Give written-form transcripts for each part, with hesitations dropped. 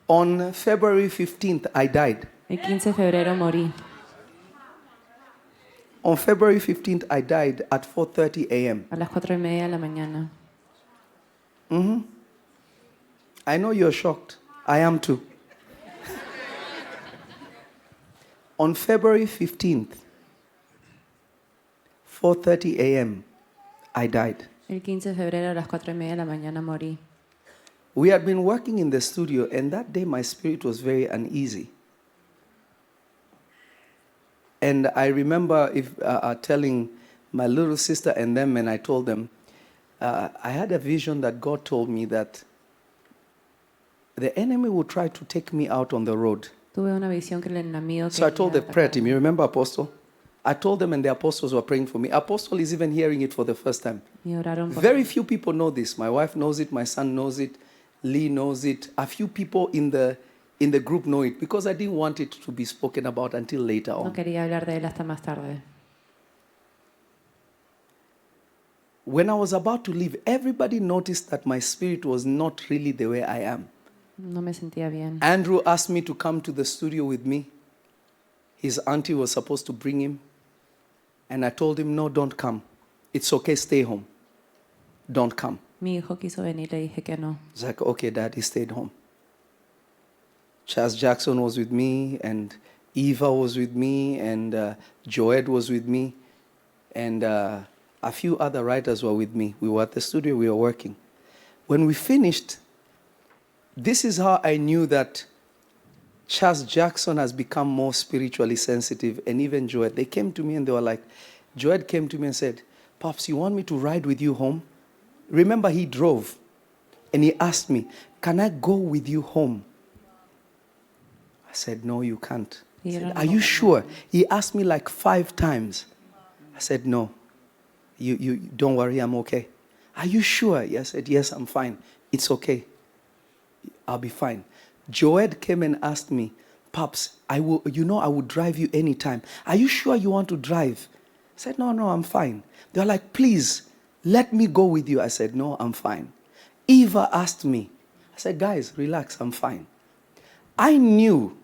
On February 15th, I died. El 15 de febrero morí. On February 15th, I died at 4:30 a.m. A las 4:30 de la mañana. I know you're shocked. I am too. On February 15th, 4:30 a.m., I died. El 15 de febrero a las 4:30 de la mañana morí. We had been working in the studio, and that day my spirit was very uneasy. And I remember telling my little sister and them, and I told them, I had a vision that God told me that the enemy would try to take me out on the road. Tuve una visión que el enemigo So I told the quería prayer team, atacarme. you remember Apostle? I told them, and the apostles were praying for me. Apostle is even hearing it for the first time. Y oraron por Very few people know this. My wife knows it, my son knows it, Lee knows it. A few people in the group know it because I didn't want it to be spoken about until later No on. quería hablar de él hasta más tarde. When I was about to leave, everybody noticed that my spirit was not really the way I am. No me sentía bien. Andrew asked me to come to the studio with me. His auntie was supposed to bring him. And I told him, no, don't come. It's okay, stay home. Don't come. Mi hijo quiso venir, le dije que no. It's like, okay, Dad, he stayed home. Chas Jackson was with me, and Eva was with me, and Joed was with me, and a few other writers were with me. We were at the studio, we were working. When we finished, this is how I knew that Chas Jackson has become more spiritually sensitive, and even Joed. They came to me and they were like, Joed came to me and said, Pops, you want me to ride with you home? Remember, he drove, and he asked me, can I go with you home? I said, no, you can't. He said, are you sure? He asked me like 5 times. I said, no, you don't worry, I'm okay. Are you sure? I said, yes, I'm fine. It's okay. I'll be fine. Joed came and asked me, Pops, I would drive you anytime. Are you sure you want to drive? I said, no, I'm fine. They were like, please, let me go with you. I said, no, I'm fine. Eva asked me. I said, guys, relax, I'm fine. I knew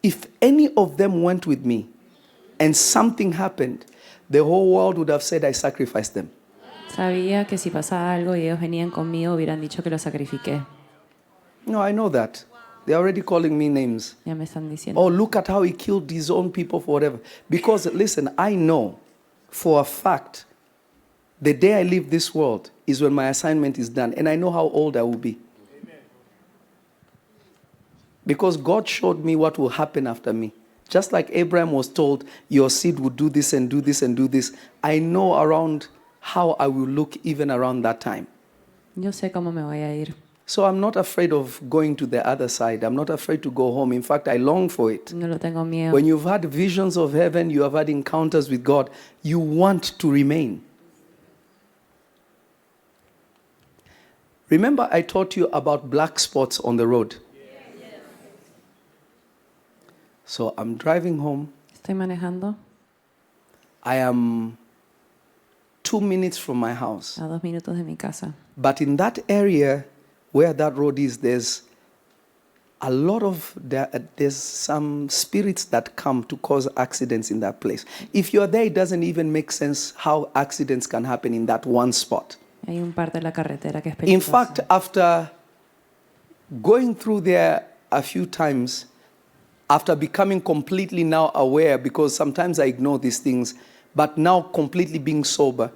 if any of them went with me and something happened, the whole world would have said I sacrificed them. Sabía que si pasaba algo y ellos venían conmigo, hubieran dicho que los sacrifiqué. No, I know that. They're already calling me names. Ya me están diciendo. Oh, look at how he killed his own people for whatever. Because, listen, I know for a fact the day I leave this world is when my assignment is done. And I know how old I will be. Because God showed me what will happen after me. Just like Abraham was told, your seed would do this and do this and do this. I know around how I will look even around that time. Yo sé cómo me voy a ir. So I'm not afraid of going to the other side. I'm not afraid to go home. In fact, I long for it. No lo tengo miedo. When you've had visions of heaven, you have had encounters with God, you want to remain. Remember I taught you about black spots on the road? Yes. So I'm driving home. Estoy manejando I am 2 minutes from my house. a 2 minutos de mi casa. But in that area where that road is, there's some spirits that come to cause accidents in that place. If you're there, it doesn't even make sense how accidents can happen in that one spot. Hay un parte de la carretera que es In peligroso. fact, after going through there a few times, after becoming completely now aware, because sometimes I ignore these things, but now completely being sober,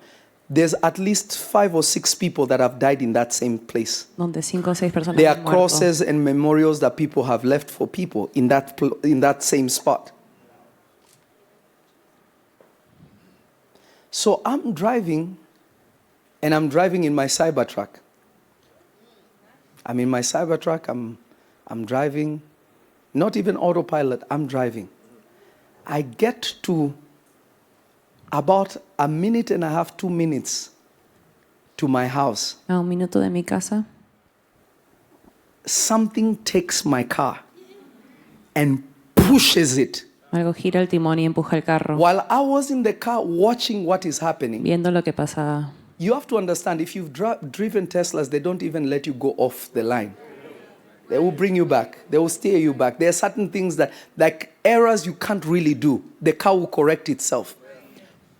there's at least 5 or 6 people that have died in that same place. Donde 5 o 6 personas There are han muerto. crosses and memorials that people have left for people in that same spot. So I'm driving, and I'm driving in my Cybertruck. I'm in my Cybertruck, I'm driving, not even autopilot, I'm driving. I get to about 1.5 minutes, 2 minutes to my house. A 1 minuto de mi casa, Something takes my car and pushes it. algo gira el timón y empuja el carro, While I was in the car watching what is happening, viendo lo que pasaba. you have to understand, if you've driven Teslas, they don't even let you go off the line. They will bring you back. They will steer you back. There are certain things that, like errors you can't really do. The car will correct itself.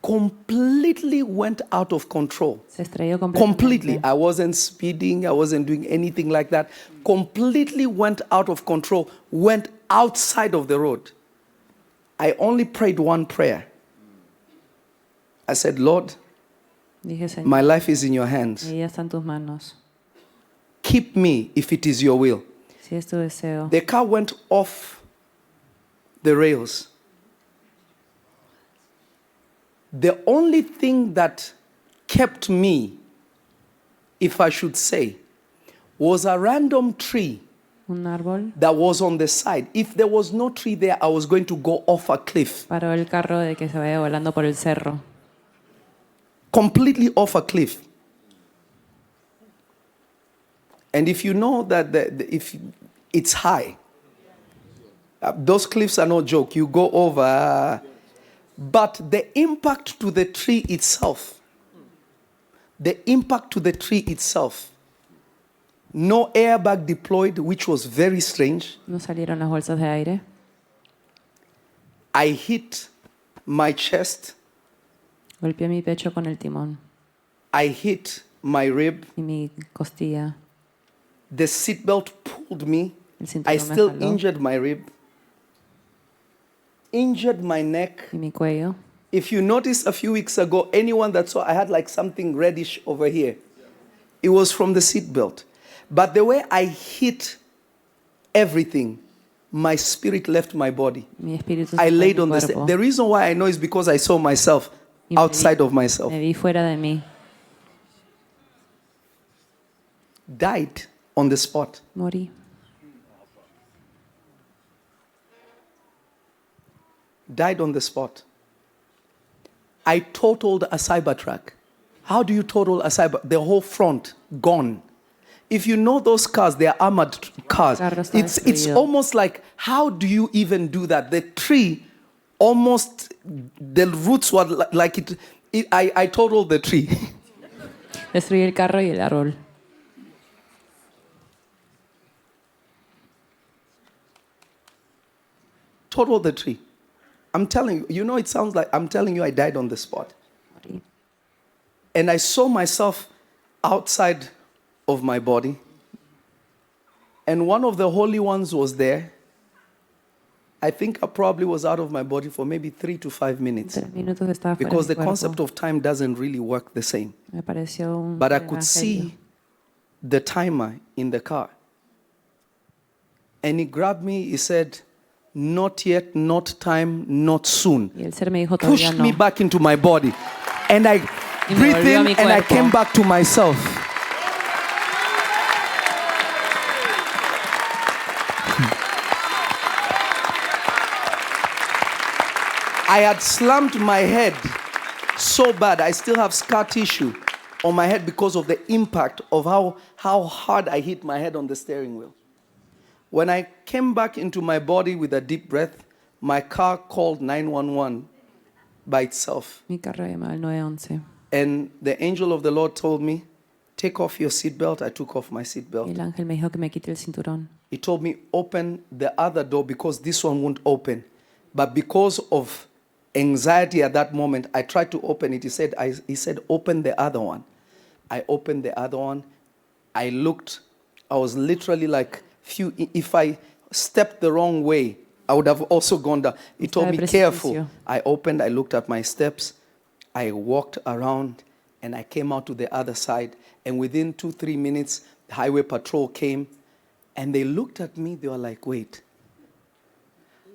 Completely went out of control. Se estrelló Completely. completamente. I wasn't speeding. I wasn't doing anything like that. Completely went out of control. Went outside of the road. I only prayed one prayer. I said, Lord, Dije, Señor, my life is in your hands. mi vida está en tus manos. Keep me if it is your will. Si es tu deseo. The car went off the rails. The only thing that kept me, if I should say, was a random tree Un árbol that was on the side. If there was no tree there, I was going to go off a cliff. paró el carro de que se vaya volando por el cerro. Completely off a cliff. And if you know that if it's high, those cliffs are no joke. You go over, but the impact to the tree itself, no airbag deployed, which was very strange. No salieron las bolsas de aire. I hit my chest, Golpeé mi pecho con el timón I hit my rib, y mi costilla. the seatbelt pulled me. El I cinturón me still jaló injured my rib, injured my neck. y mi cuello. If you noticed a few weeks ago, anyone that saw, I had like something reddish over here. It was from the seatbelt. But the way I hit everything, my spirit left my body. Mi espíritu se I fue de laid mi on the cuerpo. The reason why I know is because I saw myself Y me outside vi- of myself. Me vi fuera de mí. Died on the spot. Morí. Died on the spot. I totaled a Cybertruck. How do you total a Cyber? The whole front gone. If you know those cars, they are armored cars. Carro está It's destruido. almost like, how do you even do that? The tree, almost, the roots were like it. I totaled the tree. Destruí el carro y el árbol. Totaled the tree. I'm telling you, it sounds like I'm telling you I died on the spot. Morí. And I saw myself outside of my body. And one of the holy ones was there. I think I probably was out of my body for maybe 3 to 5 minutes. 3 minutos estaba fuera Because de the mi concept cuerpo. of time doesn't really work the same. Me pareció un But I could evangelio. see the timer in the car. And he grabbed me, he said, not yet, not time, not soon. Y el ser me dijo todavía Pushed no. me back into my body. And I Y me breathed volvió a in mi and I cuerpo. came back to myself. I had slammed my head so bad. I still have scar tissue on my head because of the impact of how hard I hit my head on the steering wheel. When I came back into my body with a deep breath, my car called 911 by itself. Mi carro llamó al 911. And the angel of the Lord told me, take off your seatbelt. I took off my Y seatbelt. el ángel me dijo que me quite el cinturón. He told me, open the other door because this one won't open. But because of anxiety at that moment, I tried to open it. He said, open the other one. I opened the other one. I looked. I was literally like, if I stepped the wrong way, I would have also gone down. He told me, Estaba careful. precipicio. I opened, I looked at my steps. I walked around and I came out to the other side. And within 2-3 minutes, the highway patrol came and they looked at me. They were like, wait,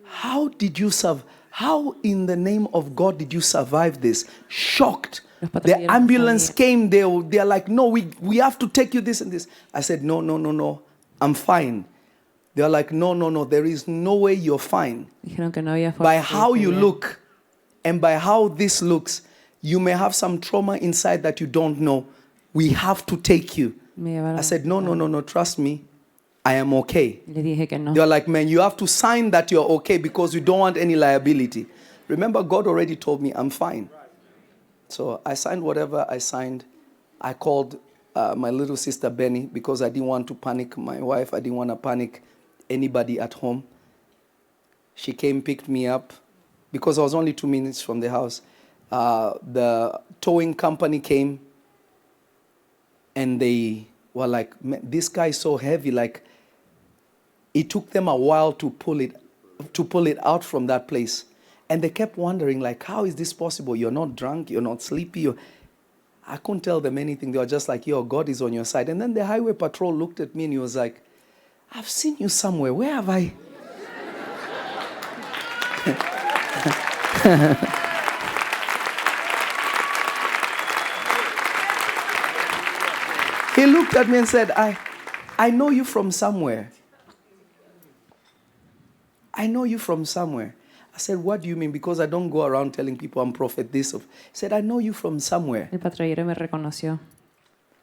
how did you survive? How in the name of God did you survive this? Shocked. Los The patrulleros ambulance sabían. came. They're like, no, we have to take you this and this. I said, no, I'm fine. They're like, no, there is no way you're fine. Dijeron que no había forma. By de how que you bien. look and by how this looks, you may have some trauma inside that you don't know. We have to take you. Me llevaron I said, al hospital. no, trust me. I am okay. Le dije que no. They're like, man, you have to sign that you're okay because you don't want any liability. Remember, God already told me I'm fine. So I signed whatever I signed. I called my little sister Benny, because I didn't want to panic my wife. I didn't want to panic anybody at home. She came, picked me up, because I was only 2 minutes from the house. The towing company came, and they were like, this guy is so heavy, like it took them a while to pull it out from that place. And they kept wondering, like, how is this possible? You're not drunk, you're not sleepy. I couldn't tell them anything. They were just like, yo, God is on your side. And then the highway patrol looked at me and he was like, I've seen you somewhere. Where have I? He looked at me and said, I know you from somewhere. I know you from somewhere. I said, what do you mean? Because I don't go around telling people I'm prophet this. He said, I know you from somewhere. El patrullero me reconoció. I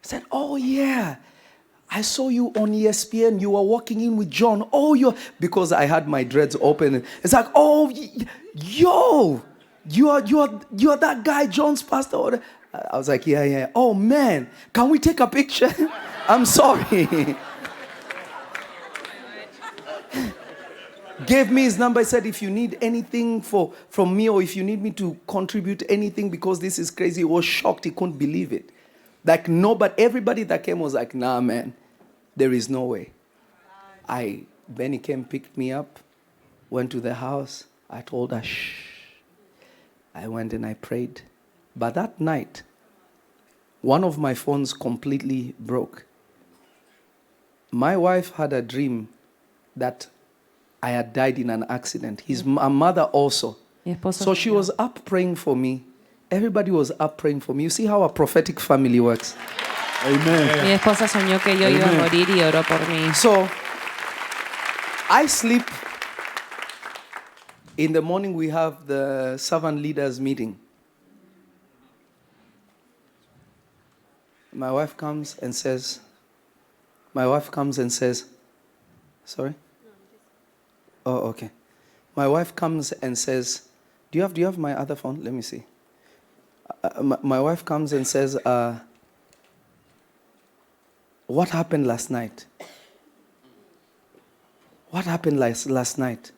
said, oh yeah. I saw you on ESPN. You were walking in with John. Oh, because I had my dreads open. It's like, oh, yo, you are that guy, John's pastor. I was like, yeah. Oh man, can we take a picture? I'm sorry. Gave me his number. He said, if you need anything from me, or if you need me to contribute anything, because this is crazy. He was shocked. He couldn't believe it. Like, no, but everybody that came was like, nah, man, there is no way. Benny came, picked me up, went to the house. I told her, shh. I went and I prayed. But that night, one of my phones completely broke. My wife had a dream that I had died in an accident. My mother also. So she was up praying for me. Everybody was up praying for me. You see how a prophetic family works? Amen. Mi esposa soñó que yo iba a morir y oró por mí. So, I sleep. In the morning, we have the servant leaders meeting. My wife comes and says, sorry? Oh, okay. My wife comes and says, do you have my other phone? Let me see. My wife comes and says, what happened last night? What happened last night?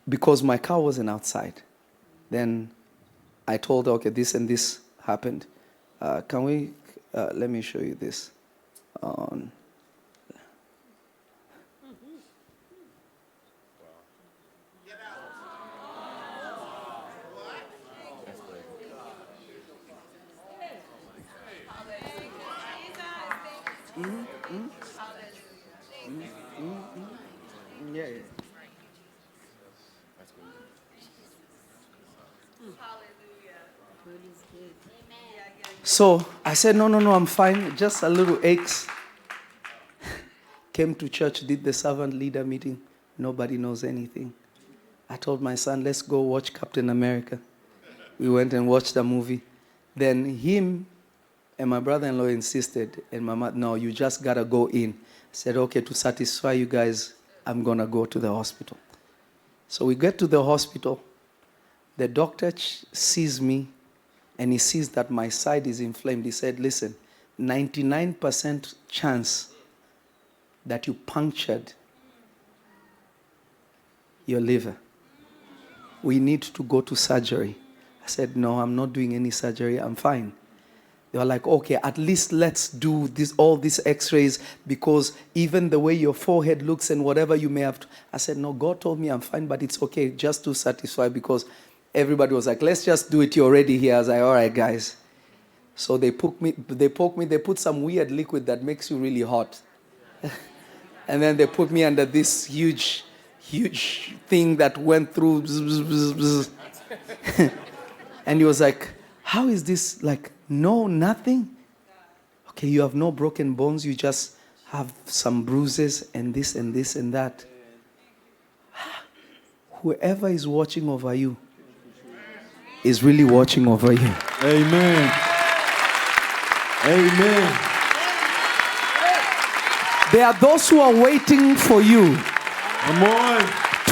Because my car wasn't outside. Then I told her, okay, this and this happened. Can we, let me show you this. Yeah. So I said, no, I'm fine. Just a little aches. Came to church, did the servant leader meeting. Nobody knows anything. I told my son, let's go watch Captain America. We went and watched the movie. Then him and my brother-in-law insisted, and my mother, no, you just got to go in. I said, okay, to satisfy you guys, I'm going to go to the hospital. So we get to the hospital. The doctor sees me, and he sees that my side is inflamed. He said, listen, 99% chance that you punctured your liver. We need to go to surgery. I said, no, I'm not doing any surgery. I'm fine. They were like, okay, at least let's do all these x-rays, because even the way your forehead looks and whatever you may have to. I said, no, God told me I'm fine, but it's okay, just to satisfy, because everybody was like, let's just do it, you're already here. I was like, all right, guys. So they poked me, they put some weird liquid that makes you really hot. And then they put me under this huge thing that went through. And he was like, how is this? Like, no, nothing? Okay, you have no broken bones. You just have some bruises and this and this and that. Whoever is watching over you is really watching over you. Amen. Amen. There are those who are waiting for you Come on.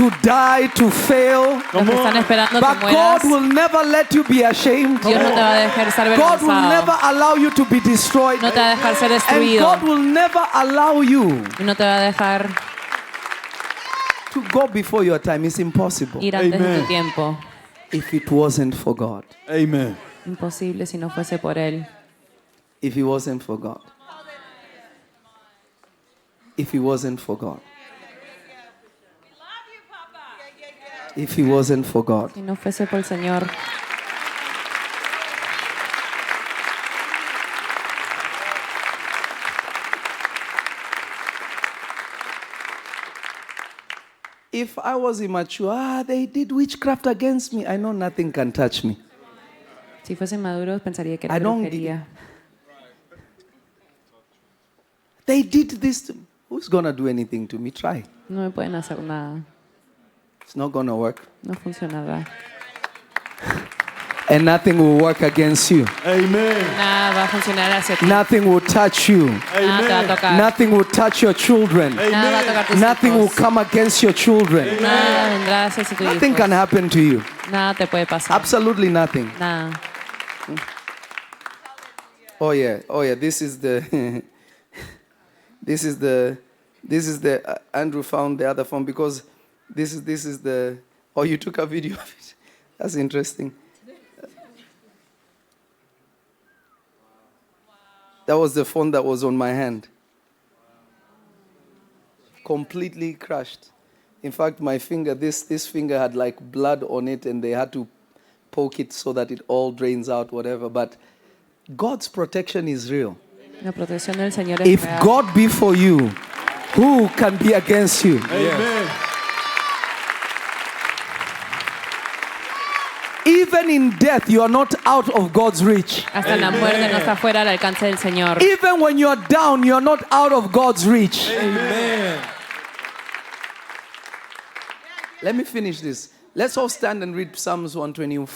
to die, to fail. Los que están esperando But que mueras. God will never let you be ashamed. Dios no te va a dejar ser God will never avergonzado. allow you to be destroyed. No te va a dejar ser And destruido. God will never allow you Y no te va a dejar to go before your time. It's impossible ir antes de Amen. tu tiempo. if it wasn't for God. Amen. Imposible si no fuese por Él. If it wasn't for God. If it wasn't for God. If it wasn't for God. Si no fuese por el Señor. If I was immature, they did witchcraft against me. I know nothing can touch me. Si fuesen maduros pensaría que era I don't brujería. They did this to me. Who's going to do anything to me? Try. No me pueden hacer nada. It's not going to work. No funcionará. And nothing will work against you. Amen. Nada va a funcionar hacia ti. Nothing will touch you. Nada te va a tocar. Nothing will touch your children. Nada va a tocar tus Nothing will hijos. come against your children. Nada vendrá hacia tus Nothing hijos. can happen to you. Nada te puede pasar. Absolutely nothing. Nada. Oh yeah. This is the this is the Andrew found the other phone because this is the oh, you took a video of it. That's interesting. That was the phone that was on my hand. Completely crushed. In fact, my finger, this finger had like blood on it and they had to poke it so that it all drains out, whatever. But God's protection is real. La protección del Señor es If real. God be for you, who can be against you? Amen. Even in death, you are not out of God's reach. Hasta en la muerte no está fuera del alcance del Señor. Even when you are down, you are not out of God's reach. Amen. Let me finish this. Let's all stand and read Psalms 124.